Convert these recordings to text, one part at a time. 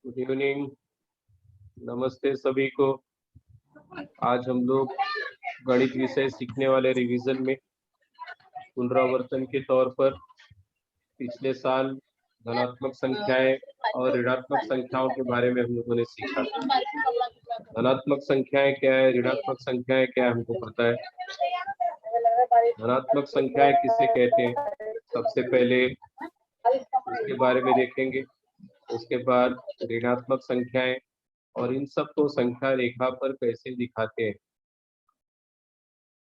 Good evening. नमस्ते सभी को। आज हम लोग गणित विषय सीखने वाले रिवीजन में पुनरावर्तन के तौर पर पिछले साल धनात्मक संख्याएं और ऋणात्मक संख्याओं के बारे में हम लोगों ने सीखा। धनात्मक संख्याएं क्या है, ऋणात्मक संख्याएं क्या है, हमको पता है। धनात्मक संख्याएं किसे कहते हैं, सबसे पहले उसके बारे में देखेंगे। उसके बाद ऋणात्मक संख्याएं और इन सब को संख्या रेखा पर कैसे दिखाते हैं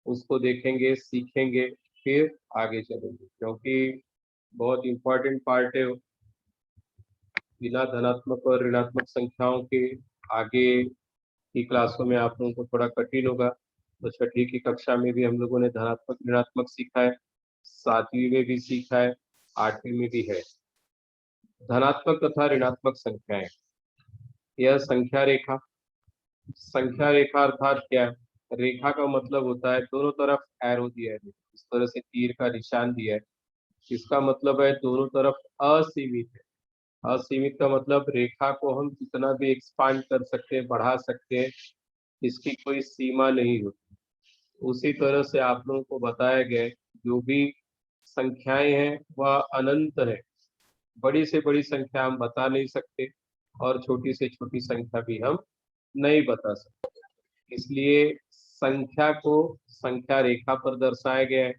उसको देखेंगे, सीखेंगे, फिर आगे चलेंगे, क्योंकि बहुत इंपॉर्टेंट पार्ट है। बिना धनात्मक और ऋणात्मक संख्याओं के आगे की क्लासों में आप लोगों को थोड़ा कठिन होगा। तो छठी की कक्षा में भी हम लोगों ने धनात्मक ऋणात्मक सीखा है, 7वीं में भी सीखा है, 8वीं में भी है। धनात्मक तथा ऋणात्मक संख्याएं, यह संख्या रेखा। संख्या रेखा अर्थात क्या है? रेखा का मतलब होता है दोनों तरफ एरो दिया है, इस तरह से तीर का निशान दिया है। इसका मतलब है दोनों तरफ असीमित है। असीमित का मतलब रेखा को हम जितना भी एक्सपांड कर सकते हैं, बढ़ा सकते हैं, इसकी कोई सीमा नहीं होती। उसी तरह से आप लोगों को बताया गया जो भी संख्याएं हैं वह अनंत है। बड़ी से बड़ी संख्या हम बता नहीं सकते और छोटी से छोटी संख्या भी हम नहीं बता सकते। इसलिए संख्या को संख्या रेखा पर दर्शाया गया है।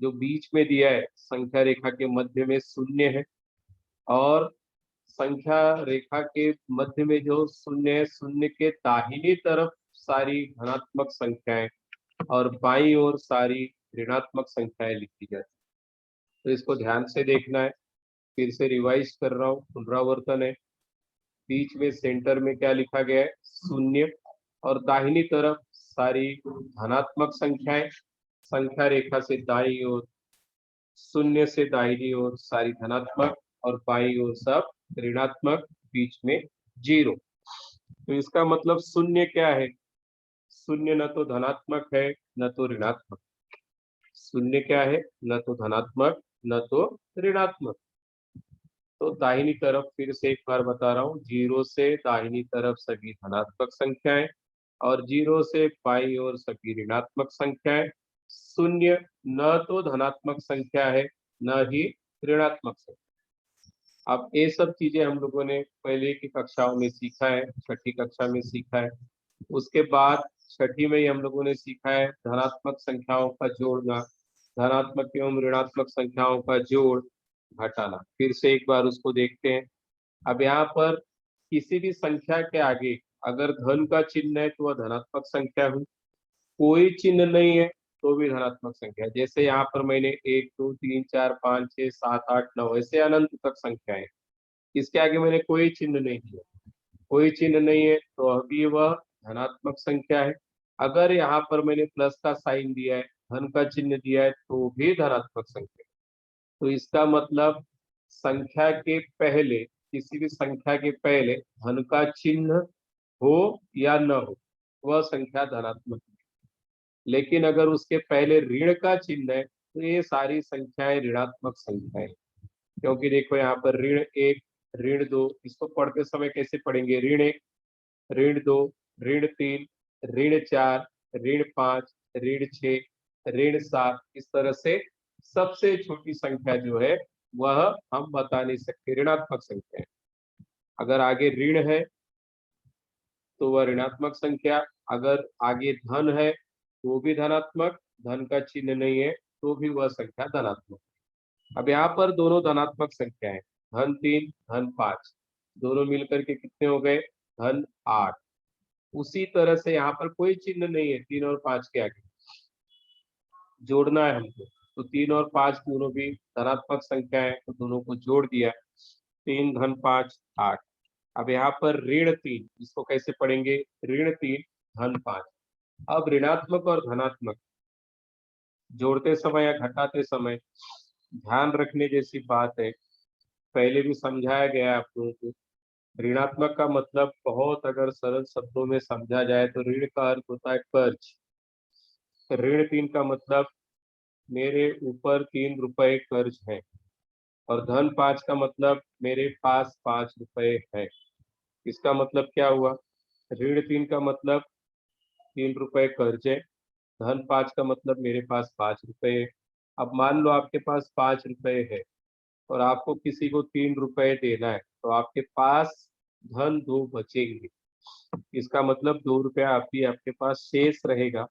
जो बीच में दिया है संख्या रेखा के मध्य में शून्य है, और संख्या रेखा के मध्य में जो शून्य है, शून्य के दाहिनी तरफ सारी धनात्मक संख्याएं और बाईं ओर सारी ऋणात्मक संख्याएं लिखी जाती है। तो इसको ध्यान से देखना है। फिर से रिवाइज कर रहा हूँ, पुनरावर्तन है। बीच में सेंटर में क्या लिखा गया है? शून्य, और दाहिनी तरफ सारी धनात्मक संख्याएं, संख्या रेखा से दाईं ओर शून्य से दाहिनी ओर सारी धनात्मक और बाईं ओर सब ऋणात्मक, बीच में जीरो। तो इसका मतलब शून्य क्या है? शून्य न तो धनात्मक है न तो ऋणात्मक। शून्य क्या है? न तो धनात्मक न तो ऋणात्मक। तो दाहिनी तरफ फिर से एक बार बता रहा हूँ, जीरो से दाहिनी तरफ सभी धनात्मक संख्याएं और जीरो से बाईं ओर सभी ऋणात्मक संख्याएं। शून्य न तो धनात्मक संख्या है न ही ऋणात्मक संख्या। अब ये सब चीजें हम लोगों ने पहले की कक्षाओं में सीखा है, छठी कक्षा में सीखा है। उसके बाद छठी में ही हम लोगों ने सीखा है धनात्मक संख्याओं का जोड़ना, धनात्मक एवं ऋणात्मक संख्याओं का जोड़ घटाना। फिर से एक बार उसको देखते हैं। अब यहाँ पर किसी भी संख्या के आगे अगर धन का चिन्ह है तो वह धनात्मक संख्या हुई, कोई चिन्ह नहीं है तो भी धनात्मक संख्या है। जैसे यहाँ पर मैंने 1 2 3 4 5 6 7 8 9 ऐसे अनंत तक संख्या है, इसके आगे मैंने कोई चिन्ह नहीं दिया, कोई चिन्ह नहीं है तो अभी वह धनात्मक संख्या है। अगर यहाँ पर मैंने प्लस का साइन दिया है, धन का चिन्ह दिया है, तो भी धनात्मक संख्या है। तो इसका मतलब संख्या के पहले, किसी भी संख्या के पहले धन का चिन्ह हो या न हो वह संख्या धनात्मक है। लेकिन अगर उसके पहले ऋण का चिन्ह है तो ये सारी संख्याएं ऋणात्मक संख्याएं। क्योंकि देखो यहाँ पर ऋण 1, ऋण 2, इसको पढ़ते समय कैसे पढ़ेंगे? ऋण 1, ऋण 2, ऋण 3, ऋण 4, ऋण 5, ऋण 6, ऋण 7। इस तरह से सबसे छोटी संख्या जो है वह हम बता नहीं सकते, ऋणात्मक संख्या है। अगर आगे ऋण है तो वह ऋणात्मक संख्या, अगर आगे धन है तो भी धनात्मक, धन का चिन्ह नहीं है तो भी वह संख्या धनात्मक। अब यहाँ पर दोनों धनात्मक संख्या है, धन 3 धन 5, दोनों मिलकर के कितने हो गए? धन 8। उसी तरह से यहाँ पर कोई चिन्ह नहीं है 3 और 5 के आगे, जोड़ना है हमको। तो 3 और 5 दोनों भी धनात्मक संख्या है तो दोनों को जोड़ दिया, 3 धन 5 8। अब यहाँ पर ऋण 3, इसको कैसे पढ़ेंगे? ऋण 3 धन 5। अब ऋणात्मक और धनात्मक जोड़ते समय या घटाते समय ध्यान रखने जैसी बात है, पहले भी समझाया गया है आप लोगों को। ऋणात्मक का मतलब बहुत अगर सरल शब्दों में समझा जाए तो ऋण का अर्थ होता है कर्ज। ऋण 3 का मतलब मेरे ऊपर 3 रुपए कर्ज है, और धन 5 का मतलब मेरे पास 5 रुपए है। इसका मतलब क्या हुआ? ऋण 3 का मतलब 3 रुपए कर्ज है। धन 5 का मतलब मेरे पास 5 रुपए है। अब मान लो आपके पास 5 रुपए है और आपको किसी को 3 रुपए देना है, तो आपके पास धन 2 बचेंगे। इसका मतलब 2 रुपया आपकी आपके पास शेष रहेगा,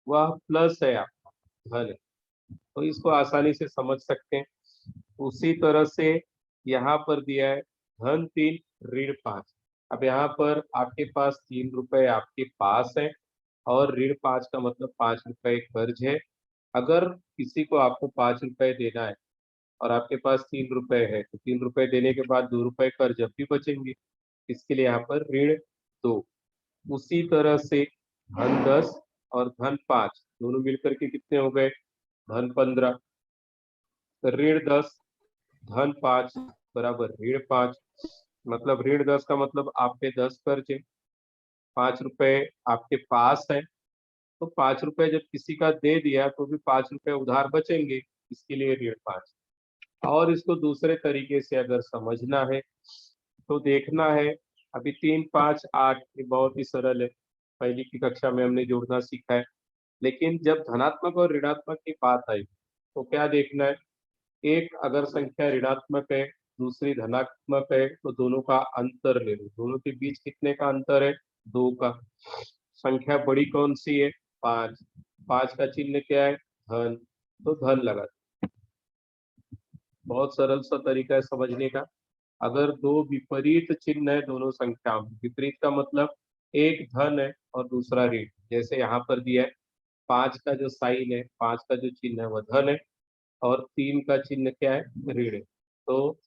वह प्लस है, आपका धन है। तो इसको आसानी से समझ सकते हैं। उसी तरह से यहाँ पर दिया है धन 3 ऋण 5। अब यहाँ पर आपके पास 3 रुपए आपके पास है और ऋण 5 का मतलब 5 रुपए कर्ज है। अगर किसी को आपको 5 रुपए देना है और आपके पास 3 रुपए है, तो 3 रुपए देने के बाद 2 रुपए कर्ज अब भी बचेंगे। इसके लिए यहाँ पर ऋण 2। उसी तरह से धन 10 और धन 5 दोनों मिलकर के कितने हो गए? धन 15। ऋण 10 धन 5 बराबर ऋण 5। मतलब ऋण 10 का मतलब आप पे 10 कर्ज है, 5 रुपए आपके पास है। तो 5 रुपए जब किसी का दे दिया तो भी 5 रुपए उधार बचेंगे, इसके लिए ऋण 5। और इसको दूसरे तरीके से अगर समझना है तो देखना है, अभी 3 5 8 ये बहुत ही सरल है, पहली की कक्षा में हमने जोड़ना सीखा है। लेकिन जब धनात्मक और ऋणात्मक की बात आई तो क्या देखना है? एक अगर संख्या ऋणात्मक है, दूसरी धनात्मक है, तो दोनों का अंतर ले लो। दोनों के बीच कितने का अंतर है? 2 का। संख्या बड़ी कौन सी है? 5। 5 का चिन्ह क्या है? धन। तो धन लगा। बहुत सरल सा तरीका है समझने का। अगर दो विपरीत चिन्ह है दोनों संख्याओं में, विपरीत का मतलब एक धन है और दूसरा ऋण, जैसे यहाँ पर दिया है 5 का जो साइन है, 5 का जो चिन्ह है वह धन है और 3 का चिन्ह क्या है? ऋण है। तो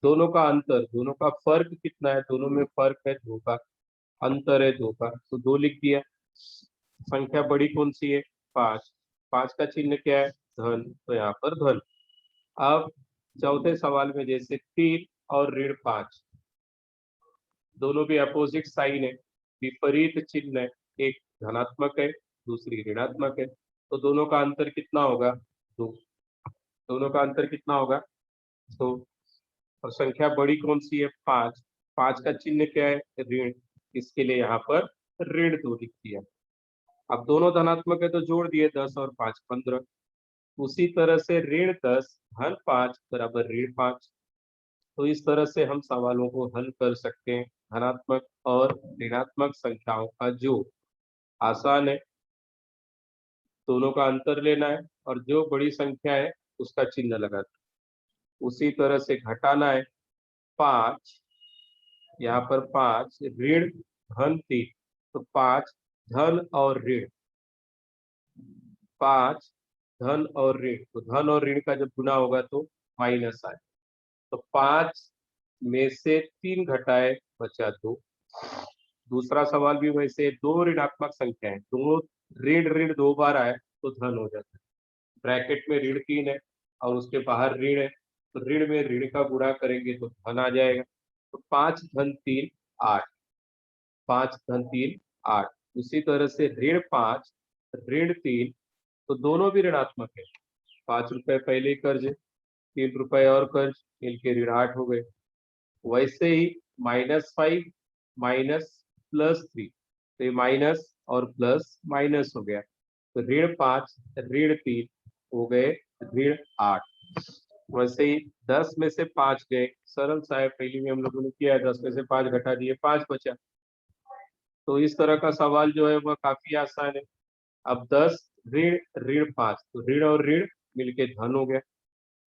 दोनों का अंतर, दोनों का फर्क कितना है? दोनों में फर्क है 2 का, अंतर है 2 का, तो 2 लिख दिया। संख्या बड़ी कौन सी है? 5। 5 का चिन्ह क्या है? धन, तो यहाँ पर धन। अब चौथे सवाल में जैसे 3 और ऋण 5 दोनों भी अपोजिट साइन है, विपरीत चिन्ह है, एक धनात्मक है दूसरी ऋणात्मक है, तो दोनों का अंतर कितना होगा? 2। दोनों का अंतर कितना होगा? 2। और संख्या बड़ी कौन सी है? 5। 5 का चिन्ह क्या है? ऋण, इसके लिए यहाँ पर ऋण 2 लिख दिया। अब दोनों धनात्मक है तो जोड़ दिए 10 और 5 15। उसी तरह से ऋण 10 धन 5 बराबर ऋण 5। तो इस तरह से हम सवालों को हल कर सकते हैं। धनात्मक और ऋणात्मक संख्याओं का जोड़ आसान है, दोनों का अंतर लेना है और जो बड़ी संख्या है उसका चिन्ह लगाना है। उसी तरह से घटाना है 5, यहाँ पर 5 ऋण धन 3, तो 5 धन और ऋण, 5 धन और ऋण, तो धन और ऋण का जब गुना होगा तो माइनस आए। तो 5 में से 3 घटाए बचा 2। दूसरा सवाल भी वैसे, दो ऋणात्मक संख्या है, दो ऋण ऋण 2 बार आए तो धन हो जाता है। ब्रैकेट में ऋण 3 है और उसके बाहर ऋण है, तो ऋण में ऋण का गुणा करेंगे तो धन आ जाएगा। तो 5 धन 3 8, 5 धन 3 8। उसी तरह से ऋण 5 ऋण 3, तो दोनों भी ऋणात्मक है। 5 रुपए पहले कर्ज, 3 रुपए और कर्ज, मिलके ऋण 8 हो गए। वैसे ही -5 माइनस +3, तो ये माइनस और प्लस माइनस हो गया, तो ऋण 5 ऋण 3 हो गए ऋण 8। वैसे ही 10 में से 5 गए, सरल सा है, पहले में हम लोगों ने किया है, 10 में से 5 घटा दिए 5 बचा। तो इस तरह का सवाल जो है वह काफी आसान है। अब 10 ऋण ऋण 5, तो ऋण और ऋण मिलके धन हो गया,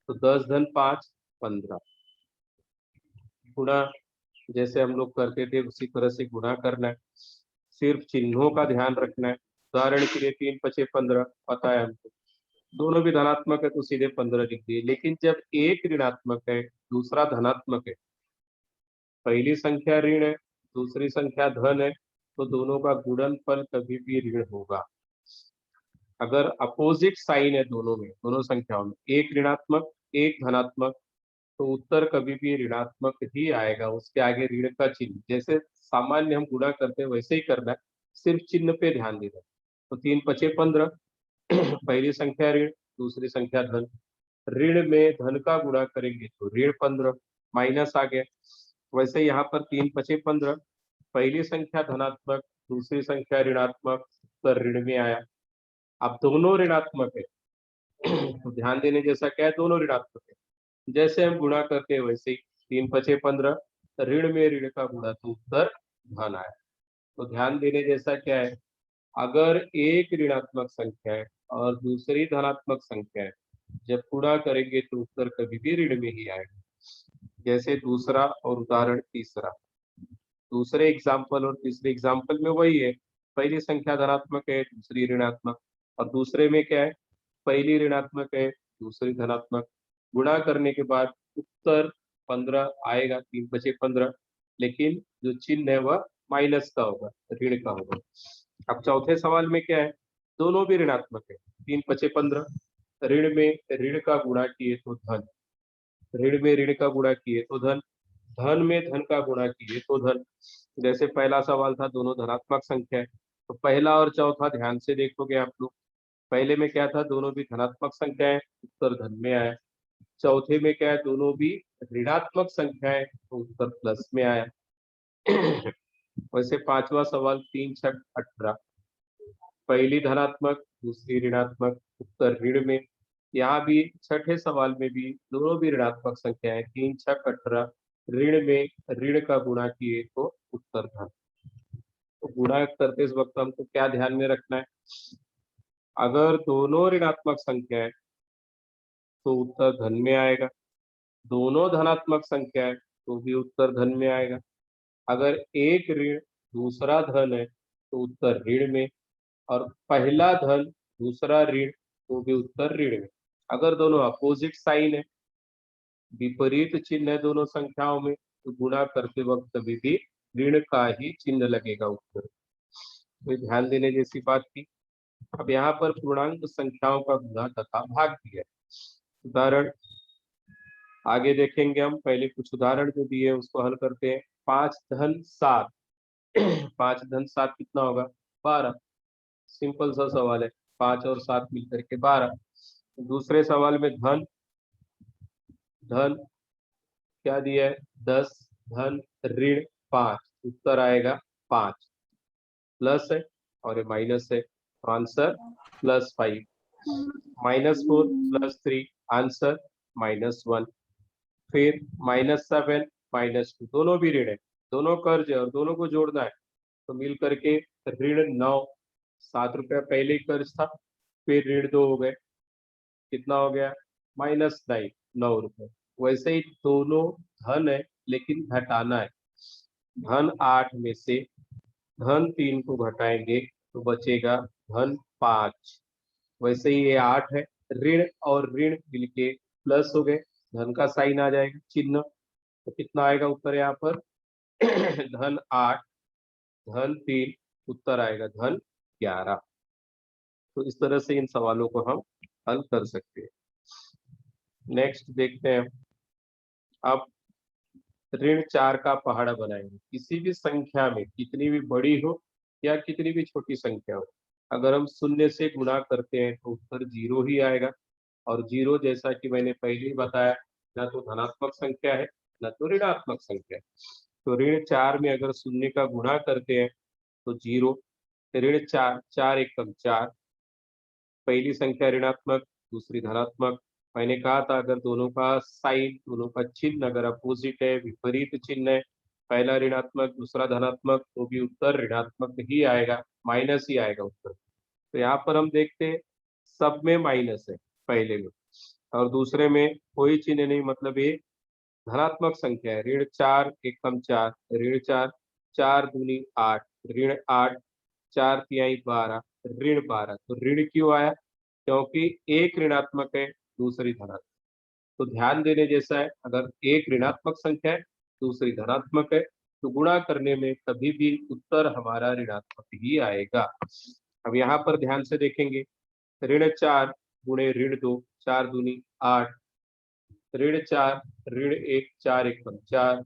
तो 10 धन 5 15। गुणा जैसे हम लोग करते थे उसी तरह से गुणा करना है, सिर्फ चिन्हों का ध्यान रखना है। उदाहरण के लिए 3 5 15 पता है हमको, दोनों भी धनात्मक है तो सीधे 15 लिख दिए। लेकिन जब एक ऋणात्मक है दूसरा धनात्मक है, पहली संख्या ऋण है दूसरी संख्या धन है, तो दोनों का गुणनफल कभी भी ऋण होगा। अगर अपोजिट साइन है दोनों में, दोनों संख्याओं में, एक ऋणात्मक एक धनात्मक, तो उत्तर कभी भी ऋणात्मक ही आएगा, उसके आगे ऋण का चिन्ह, जैसे सामान्य हम गुणा करते हैं वैसे ही करना है, सिर्फ चिन्ह पे ध्यान देना है। तो 3 5 15, पहली संख्या ऋण दूसरी संख्या धन, ऋण में धन का गुणा करेंगे तो ऋण 15 माइनस आ गया। वैसे यहाँ पर 3 5 15, पहली संख्या धनात्मक, दूसरी संख्या ऋणात्मक, उत्तर ऋण में आया। अब दोनों ऋणात्मक है तो ध्यान देने जैसा क्या है, दोनों ऋणात्मक है। जैसे हम गुणा करते हैं वैसे ही, 3 पचे 15, ऋण में ऋण का गुणा तो उत्तर धन आया। तो ध्यान देने जैसा क्या है, अगर एक ऋणात्मक संख्या है और दूसरी धनात्मक संख्या है, जब गुणा करेंगे तो उत्तर कभी भी ऋण में ही आएगा। जैसे दूसरा और उदाहरण तीसरा, दूसरे एग्जाम्पल और तीसरे एग्जाम्पल में वही है, पहली संख्या धनात्मक है, दूसरी ऋणात्मक, और दूसरे में क्या है, पहली ऋणात्मक है, दूसरी धनात्मक। गुणा करने के बाद उत्तर 15 आएगा, 3 बचे 15, लेकिन जो चिन्ह है वह माइनस का होगा, ऋण का होगा। अब चौथे सवाल में क्या है, दोनों भी ऋणात्मक है, 3 पचे 15, ऋण में ऋण का गुणा किए तो धन, ऋण में ऋण का गुणा किए तो धन, धन में धन का गुणा किए तो धन। जैसे पहला सवाल था, दोनों धनात्मक संख्या है, तो पहला और चौथा ध्यान से देखोगे आप लोग, पहले में क्या था, दोनों भी धनात्मक संख्या है, उत्तर धन में आया। चौथे में क्या है, दोनों भी ऋणात्मक संख्या है, तो उत्तर प्लस में आया। वैसे पांचवा सवाल, 3 छक 18, पहली धनात्मक, दूसरी ऋणात्मक, उत्तर ऋण में। यहाँ भी छठे सवाल में भी दोनों भी ऋणात्मक संख्या है, 3 छक 18, ऋण में ऋण का गुणा किए तो उत्तर धन। तो गुणा करते इस वक्त हमको क्या ध्यान में रखना है, अगर दोनों ऋणात्मक संख्या है तो उत्तर धन में आएगा, दोनों धनात्मक संख्या है तो भी उत्तर धन में आएगा। अगर एक ऋण दूसरा धन है तो उत्तर ऋण में, और पहला धन दूसरा ऋण तो भी उत्तर ऋण में। अगर दोनों अपोजिट साइन है, विपरीत चिन्ह है दोनों संख्याओं में, तो गुणा करते वक्त कभी भी ऋण का ही चिन्ह लगेगा उत्तर। तो ध्यान देने जैसी बात थी। अब यहाँ पर पूर्णांक संख्याओं का गुणा तथा भाग दिया है। उदाहरण आगे देखेंगे हम, पहले कुछ उदाहरण जो दिए उसको हल करते हैं। 5 धन 7, 5 धन 7 कितना होगा, 12। सिंपल सा सवाल है, 5 और 7 मिलकर के 12। दूसरे सवाल में धन, धन क्या दिया है, 10 धन ऋण 5, उत्तर आएगा 5। प्लस है और ये माइनस है, तो आंसर +5। -4 +3, आंसर -1। फिर -7 -2, दोनों भी ऋण है, दोनों कर्ज है और दोनों को जोड़ना है, तो मिल करके ऋण 9, 7 रुपया पहले ही कर्ज था, फिर ऋण 2 हो गए, कितना हो गया, -9, 9 रुपए। वैसे ही दोनों धन है लेकिन घटाना है, धन 8 में से धन 3 को घटाएंगे तो बचेगा धन 5। वैसे ही ये 8 है, ऋण और ऋण मिलके प्लस हो गए, धन का साइन आ जाएगा चिन्ह, तो कितना आएगा उत्तर यहाँ पर, धन 8 धन 3, उत्तर आएगा धन 11। तो इस तरह से इन सवालों को हम हल कर सकते हैं। नेक्स्ट देखते हैं, अब ऋण 4 का पहाड़ा बनाएंगे। किसी भी संख्या में, कितनी भी बड़ी हो या कितनी भी छोटी संख्या हो, अगर हम शून्य से गुणा करते हैं तो उत्तर 0 ही आएगा। और 0 जैसा कि मैंने पहले ही बताया, ना तो धनात्मक संख्या है ना तो ऋणात्मक संख्या है। तो ऋण 4 में अगर शून्य का गुणा करते हैं तो 0, ऋण 4, 4 एकम 4, पहली संख्या ऋणात्मक, दूसरी धनात्मक। मैंने कहा था अगर दोनों का साइन, दोनों का चिन्ह अगर अपोजिट है, विपरीत चिन्ह है, पहला ऋणात्मक दूसरा धनात्मक, तो भी उत्तर ऋणात्मक ही आएगा, माइनस ही आएगा उत्तर। तो यहाँ पर हम देखते हैं सब में माइनस है, पहले में और दूसरे में कोई चिन्ह नहीं, मतलब ये धनात्मक संख्या है। ऋण 4 एकम 4, ऋण 4, 4 दूनी 8, ऋण 8, 4 तिहाई 12, ऋण 12। तो ऋण क्यों आया, क्योंकि एक ऋणात्मक है, दूसरी धनात्मक। तो ध्यान देने जैसा है, अगर एक ऋणात्मक संख्या है, दूसरी धनात्मक है, तो गुणा करने में कभी भी उत्तर हमारा ऋणात्मक ही आएगा। अब यहाँ पर ध्यान से देखेंगे, ऋण 4 गुणे ऋण 2, 4 दूनी 8, ऋण 4, ऋण 1, 4 एकम 4,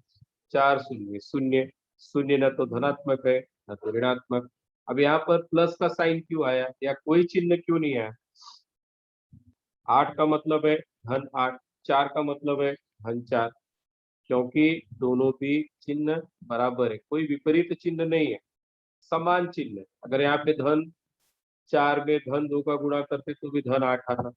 4 शून्य शून्य, शून्य न तो धनात्मक है न तो ऋणात्मक। अब यहाँ पर प्लस का साइन क्यों आया या कोई चिन्ह क्यों नहीं आया, 8 का मतलब है धन 8, 4 का मतलब है धन 4, क्योंकि दोनों भी चिन्ह बराबर है, कोई विपरीत चिन्ह नहीं है, समान चिन्ह है। अगर यहाँ पे धन 4 में धन 2 का गुणा करते तो भी धन 8 आता,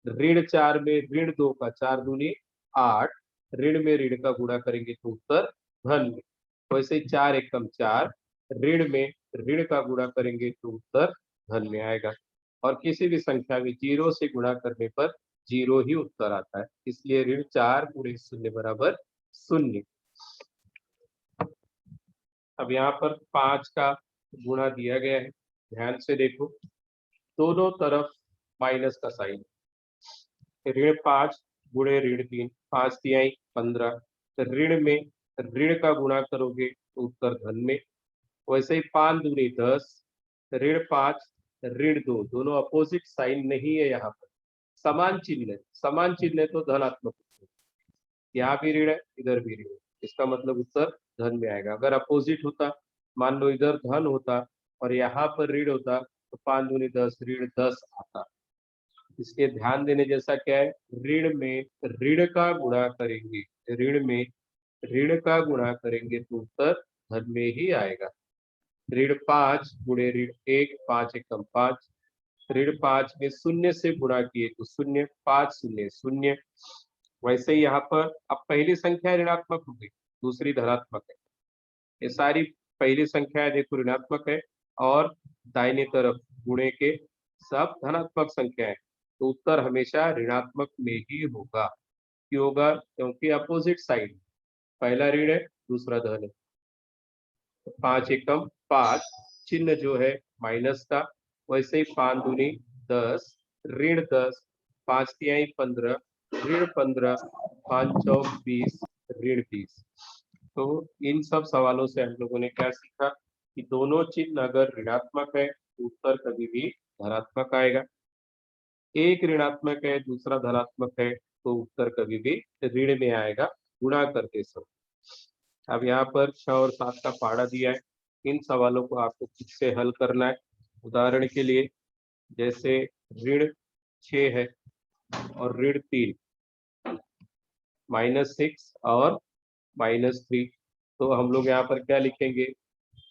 ऋण 4 में ऋण 2 का 4 दूनी 8, ऋण में ऋण का गुणा करेंगे तो उत्तर धन में। वैसे ही 4 एकम 4, ऋण में ऋण का गुणा करेंगे तो उत्तर धन में आएगा। और किसी भी संख्या में 0 से गुणा करने पर 0 ही उत्तर आता है, इसलिए ऋण 4 गुणे 0 बराबर 0। अब यहाँ पर 5 का गुणा दिया गया है, ध्यान से देखो, दोनों तरफ माइनस का साइन, ऋण 5 गुणे ऋण 3, 5 तिहाई 15, ऋण में ऋण का गुणा करोगे तो उत्तर धन में। वैसे ही 5 दूनी 10, ऋण 5 ऋण 2, दोनों अपोजिट साइन नहीं है, यहाँ पर समान चिन्ह है, समान चिन्ह है तो धनात्मक, यहाँ भी ऋण है इधर भी ऋण है, इसका मतलब उत्तर धन में आएगा। अगर अपोजिट होता, मान लो इधर धन होता और यहाँ पर ऋण होता तो 5 दूनी 10, ऋण 10 आता। इसके ध्यान देने जैसा क्या है, ऋण में ऋण का गुणा करेंगे, ऋण में ऋण का गुणा करेंगे तो उत्तर धन में ही आएगा। ऋण 5 गुणे ऋण 1, 5 एकम 5, ऋण 5 में 0 से गुणा किए तो 0, 5 शून्य 0। वैसे ही यहाँ पर अब पहली संख्या ऋणात्मक हो गई, दूसरी धनात्मक है, ये सारी पहली संख्या देखो ऋणात्मक है और दाहिने तरफ गुणे के सब धनात्मक संख्या है, तो उत्तर हमेशा ऋणात्मक में ही होगा। क्यों होगा? क्योंकि अपोजिट साइड, पहला ऋण है दूसरा धन है। 5 एकम 5, चिन्ह जो है माइनस का, वैसे ही 5 दूनी 10, ऋण 10, 5 तिहाई 15, ऋण 15, 5 चौक 20, ऋण 20। तो इन सब सवालों से हम लोगों ने क्या सीखा कि दोनों चिन्ह अगर ऋणात्मक है तो उत्तर कभी भी धनात्मक आएगा, एक ऋणात्मक है दूसरा धनात्मक है तो उत्तर कभी भी ऋण में आएगा गुणा करते समय। अब यहाँ पर 6 और 7 का पहाड़ा दिया है, इन सवालों को आपको खुद से हल करना है। उदाहरण के लिए जैसे ऋण 6 है और ऋण 3, -6 और -3, तो हम लोग यहाँ पर क्या लिखेंगे,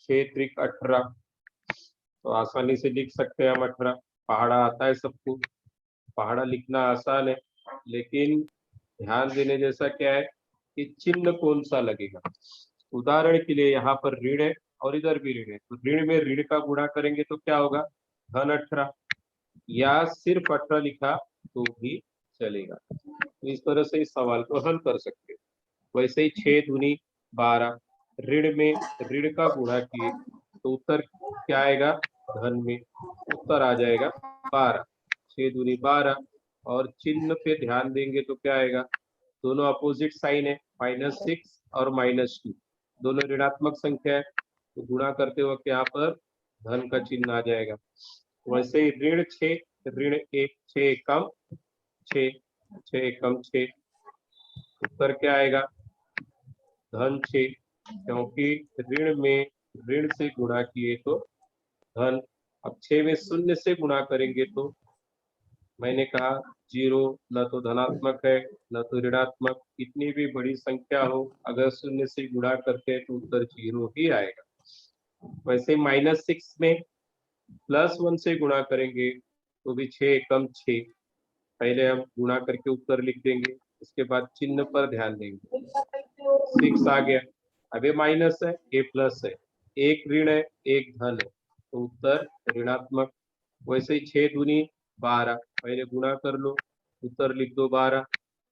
6 त्रिक 18, तो आसानी से लिख सकते हैं हम 18। पहाड़ा आता है सबको, पहाड़ा लिखना आसान है, लेकिन ध्यान देने जैसा क्या है कि चिन्ह कौन सा लगेगा। उदाहरण के लिए यहाँ पर ऋण है और इधर भी ऋण है, तो ऋण में ऋण का गुणा करेंगे तो क्या होगा, धन 18, या सिर्फ 18 लिखा तो भी चलेगा। तो इस तरह से इस सवाल को हल कर सकते हैं। वैसे ही 6 दूनी 12, ऋण में ऋण का गुणा किए तो उत्तर क्या आएगा, धन में, उत्तर आ जाएगा 12, 6 दूनी 12, और चिन्ह पे ध्यान देंगे तो क्या आएगा, दोनों अपोजिट साइन है, -6 और -2, दोनों ऋणात्मक संख्या है, तो गुणा करते वक्त यहाँ पर धन का चिन्ह आ जाएगा। वैसे ही ऋण 6 ऋण 1, 6 एकम 6, 6 एकम 6, उत्तर क्या आएगा, धन 6, क्योंकि ऋण में ऋण से गुणा किए तो धन। अब 6 में 0 से गुणा करेंगे तो मैंने कहा 0 न तो धनात्मक है न तो ऋणात्मक, कितनी भी बड़ी संख्या हो अगर 0 से गुणा करते हैं तो उत्तर 0 ही आएगा। वैसे -6 में +1 से गुणा करेंगे तो भी 6 एकम 6, पहले हम गुणा करके उत्तर लिख देंगे, उसके बाद चिन्ह पर ध्यान देंगे, 6 आ गया, अब ये माइनस है ये प्लस है, एक ऋण है एक धन है, तो उत्तर ऋणात्मक। वैसे ही 6 दूनी 12, पहले गुणा कर लो, उत्तर लिख दो 12,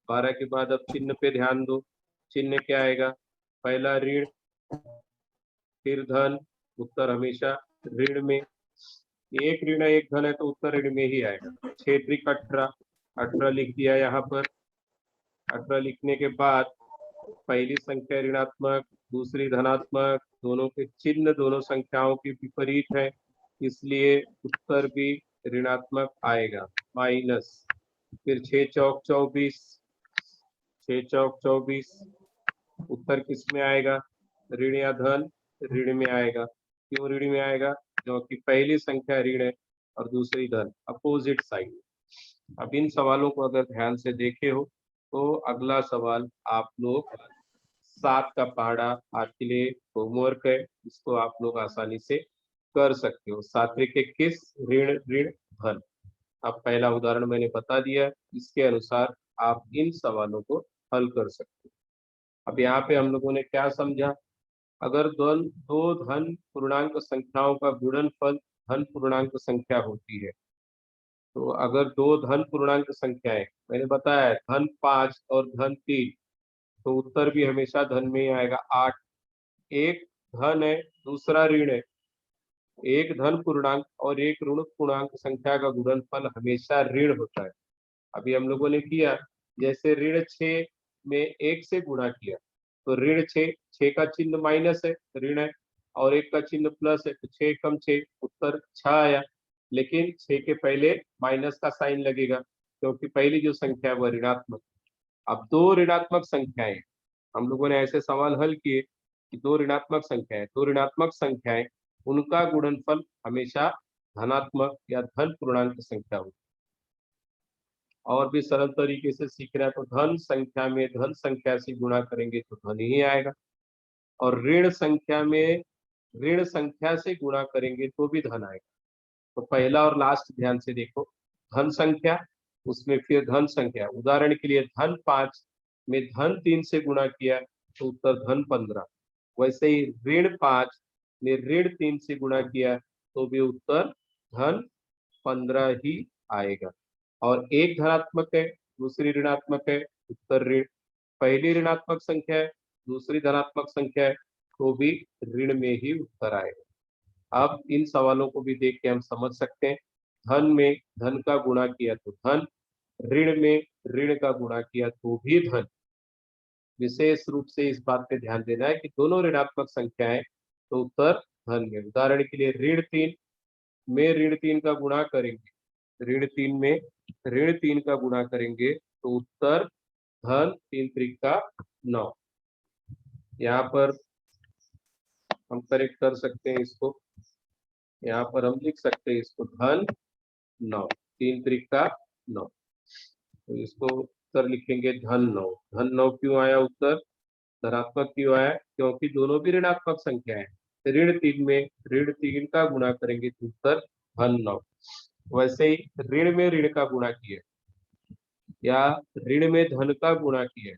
12 के बाद अब चिन्ह पे ध्यान दो, चिन्ह क्या आएगा, पहला ऋण फिर धन, उत्तर हमेशा ऋण में, एक ऋण है एक धन है तो उत्तर ऋण में ही आएगा। 6 त्रिक 18, 18 लिख दिया यहाँ पर, 18 लिखने के बाद पहली संख्या ऋणात्मक दूसरी धनात्मक, दोनों के चिन्ह दोनों संख्याओं के विपरीत है, इसलिए उत्तर भी ऋणात्मक आएगा, माइनस। फिर 6 चौक 24, 6 चौक 24, उत्तर किस में आएगा, ऋण या धन, ऋण में आएगा। क्यों ऋण में आएगा, क्योंकि पहली संख्या ऋण है और दूसरी धन, अपोजिट साइड। अब इन सवालों को अगर ध्यान से देखे हो तो अगला सवाल आप लोग 7 का पहाड़ा आपके लिए होमवर्क है, इसको आप लोग आसानी से कर सकते हो। सात्विक के किस, ऋण ऋण धन। अब पहला उदाहरण मैंने बता दिया, इसके अनुसार आप इन सवालों को हल कर सकते हो। अब यहाँ पे हम लोगों ने क्या समझा, अगर दो धन पूर्णांक संख्याओं का गुणनफल धन पूर्णांक संख्या होती है, तो अगर दो धन पूर्णांक संख्याएं, मैंने बताया धन 5 और धन 3, तो उत्तर भी हमेशा धन में ही आएगा 8। एक धन है, दूसरा ऋण है, एक धन पूर्णांक और एक ऋण पूर्णांक संख्या का गुणनफल हमेशा ऋण होता है। अभी हम लोगों ने किया, जैसे ऋण 6 में 1 से गुणा किया, तो ऋण 6 का चिन्ह माइनस है, ऋण है, और 1 का चिन्ह प्लस है, तो 6 कम 6 उत्तर 6 आया। लेकिन 6 के पहले माइनस का साइन लगेगा, क्योंकि पहली जो संख्या है वह ऋणात्मक। अब दो ऋणात्मक संख्याएं, हम लोगों ने ऐसे सवाल हल किए कि दो ऋणात्मक संख्याएं, उनका गुणनफल हमेशा धनात्मक या धन पूर्णांक संख्या होती है। और भी सरल तरीके से सीख रहा है, तो धन संख्या में धन संख्या से गुणा करेंगे तो धन ही आएगा, और ऋण संख्या में ऋण संख्या से गुणा करेंगे तो भी धन आएगा। तो पहला और लास्ट ध्यान से देखो, धन संख्या, उसमें फिर धन संख्या, उदाहरण के लिए धन 5 में धन 3 से गुणा किया तो उत्तर धन 15। वैसे ही ऋण 5 में ऋण 3 से गुणा किया तो भी उत्तर धन 15 ही आएगा। और एक धनात्मक है, दूसरी ऋणात्मक है, उत्तर ऋण। पहली ऋणात्मक संख्या है, दूसरी धनात्मक संख्या है, तो भी ऋण में ही उत्तर आएगा। अब इन सवालों को भी देख के हम समझ सकते हैं, धन में धन का गुणा किया तो धन, ऋण में ऋण का गुणा किया तो भी धन। विशेष रूप से इस बात पे ध्यान देना है कि दोनों ऋणात्मक संख्याएं तो उत्तर धन में। उदाहरण के लिए ऋण 3 में ऋण 3 का गुणा करेंगे, ऋण 3 में ऋण 3 का गुणा करेंगे तो उत्तर धन 3 त्रिका 9। यहाँ पर हम करेक्ट कर सकते हैं इसको, यहाँ पर हम लिख सकते हैं इसको धन 9, 3 त्रिका 9। तो इसको उत्तर लिखेंगे धन 9। धन 9 क्यों आया उत्तर, धनात्मक क्यों आया, क्योंकि दोनों भी ऋणात्मक संख्या है। ऋण 3 में ऋण 3 का गुणा करेंगे तो उत्तर धन 9। वैसे ही ऋण में ऋण का गुणा किया या ऋण में धन का गुणा किया,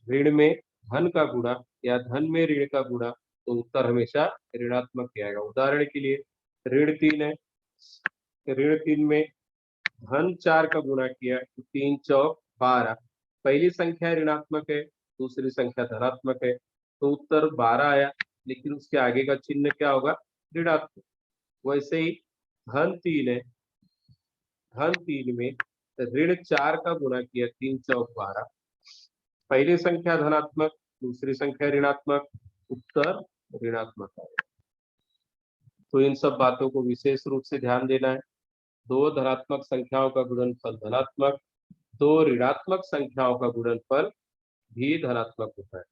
ऋण में धन का गुणा या धन में ऋण का गुणा, तो उत्तर हमेशा ऋणात्मक ही आएगा। उदाहरण के लिए ऋण 3 है, ऋण 3 में धन 4 का गुणा किया तो 3 चौक 12। पहली संख्या ऋणात्मक है, दूसरी संख्या धनात्मक है, तो उत्तर 12 आया, लेकिन उसके आगे का चिन्ह क्या होगा, ऋणात्मक। वैसे ही धन 3 है, धन 3 में ऋण 4 का गुणा किया 3 चौक 12। पहली संख्या धनात्मक, दूसरी संख्या ऋणात्मक, उत्तर ऋणात्मक आएगा। तो इन सब बातों को विशेष रूप से ध्यान देना है। दो धनात्मक संख्याओं का गुणनफल धनात्मक, दो ऋणात्मक संख्याओं का गुणनफल भी धनात्मक होता है,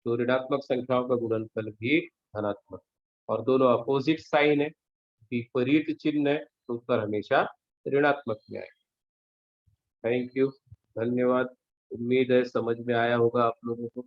दो ऋणात्मक संख्याओं का गुणनफल भी धनात्मक, और दोनों अपोजिट साइन है, विपरीत चिन्ह है, तो उत्तर हमेशा ऋणात्मक में आएगा। थैंक यू, धन्यवाद। उम्मीद है समझ में आया होगा आप लोगों को।